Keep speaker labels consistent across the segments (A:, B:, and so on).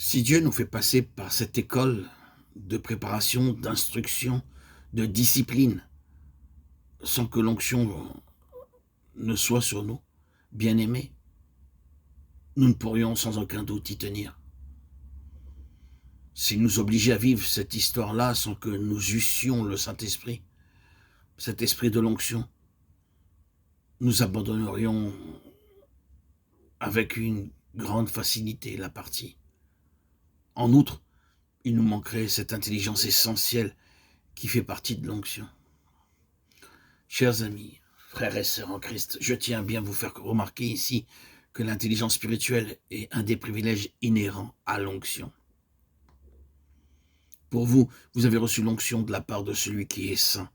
A: Si Dieu nous fait passer par cette école de préparation, d'instruction, de discipline, sans que l'onction ne soit sur nous, bien-aimés, nous ne pourrions sans aucun doute y tenir. S'il nous obligeait à vivre cette histoire-là sans que nous eussions le Saint-Esprit, cet esprit de l'onction, nous abandonnerions avec une grande facilité la partie. En outre, il nous manquerait cette intelligence essentielle qui fait partie de l'onction. Chers amis, frères et sœurs en Christ, je tiens à bien vous faire remarquer ici que l'intelligence spirituelle est un des privilèges inhérents à l'onction. Pour vous, vous avez reçu l'onction de la part de celui qui est saint,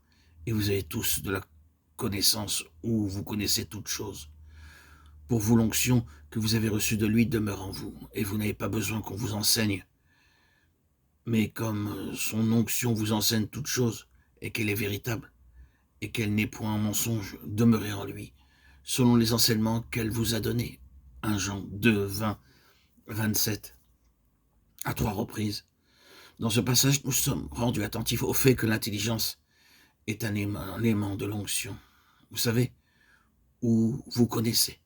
A: et vous avez tous de la connaissance où vous connaissez toutes choses. Pour vous, l'onction que vous avez reçue de lui demeure en vous, et vous n'avez pas besoin qu'on vous enseigne. Mais comme son onction vous enseigne toutes choses, et qu'elle est véritable, et qu'elle n'est point un mensonge, demeurez en lui, selon les enseignements qu'elle vous a donnés. 1 Jean 2, 20, 27, à 3 reprises. Dans ce passage, nous sommes rendus attentifs au fait que l'intelligence est un élément de l'onction. Vous savez, ou vous connaissez.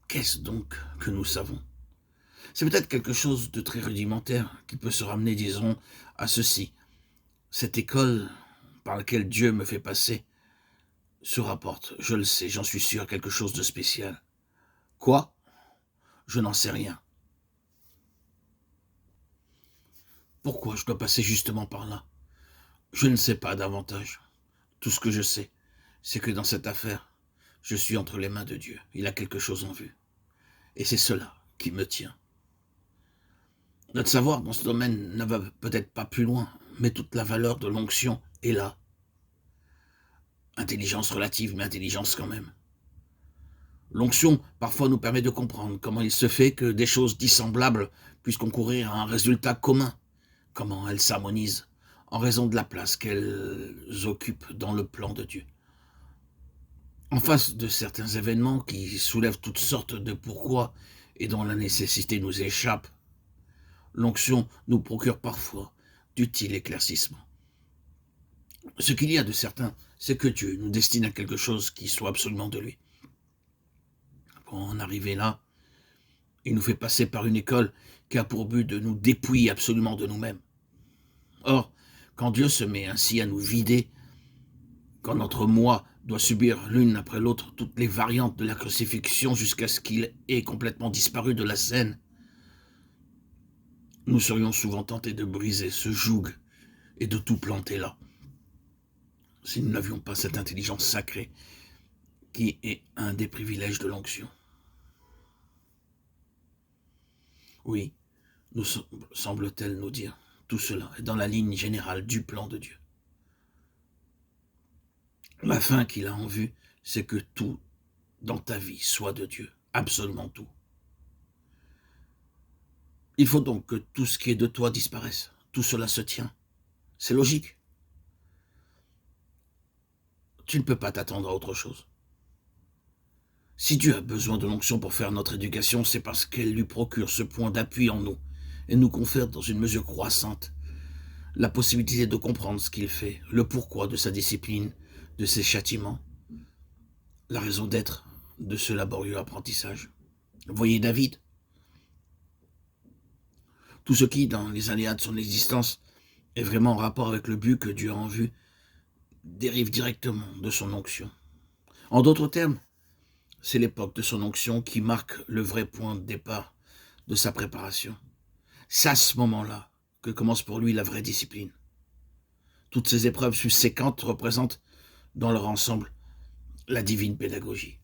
A: Qu'est-ce donc que nous savons? C'est peut-être quelque chose de très rudimentaire qui peut se ramener, disons, à ceci. Cette école par laquelle Dieu me fait passer se rapporte, je le sais, j'en suis sûr, quelque chose de spécial. Quoi? Je n'en sais rien. Pourquoi je dois passer justement par là? Je ne sais pas davantage. Tout ce que je sais, c'est que dans cette affaire, je suis entre les mains de Dieu. Il a quelque chose en vue. Et c'est cela qui me tient. Notre savoir dans ce domaine ne va peut-être pas plus loin, mais toute la valeur de l'onction est là. Intelligence relative, mais intelligence quand même. L'onction, parfois, nous permet de comprendre comment il se fait que des choses dissemblables puissent concourir à un résultat commun, comment elles s'harmonisent en raison de la place qu'elles occupent dans le plan de Dieu. En face de certains événements qui soulèvent toutes sortes de pourquoi et dont la nécessité nous échappe, l'onction nous procure parfois d'utiles éclaircissements. Ce qu'il y a de certain, c'est que Dieu nous destine à quelque chose qui soit absolument de lui. Pour en arriver là, il nous fait passer par une école qui a pour but de nous dépouiller absolument de nous-mêmes. Or, quand Dieu se met ainsi à nous vider, quand notre moi doit subir l'une après l'autre toutes les variantes de la crucifixion jusqu'à ce qu'il ait complètement disparu de la scène, nous serions souvent tentés de briser ce joug et de tout planter là, si nous n'avions pas cette intelligence sacrée qui est un des privilèges de l'onction. Oui, nous semble-t-elle nous dire, tout cela est dans la ligne générale du plan de Dieu. La fin qu'il a en vue, c'est que tout dans ta vie soit de Dieu, absolument tout. Il faut donc que tout ce qui est de toi disparaisse. Tout cela se tient. C'est logique. Tu ne peux pas t'attendre à autre chose. Si Dieu a besoin de l'onction pour faire notre éducation, c'est parce qu'elle lui procure ce point d'appui en nous et nous confère dans une mesure croissante la possibilité de comprendre ce qu'il fait, le pourquoi de sa discipline, de ses châtiments, la raison d'être de ce laborieux apprentissage. Voyez David. Tout ce qui, dans les aléas de son existence, est vraiment en rapport avec le but que Dieu a en vue, dérive directement de son onction. En d'autres termes, c'est l'époque de son onction qui marque le vrai point de départ de sa préparation. C'est à ce moment-là que commence pour lui la vraie discipline. Toutes ces épreuves subséquentes représentent, dans leur ensemble, la divine pédagogie.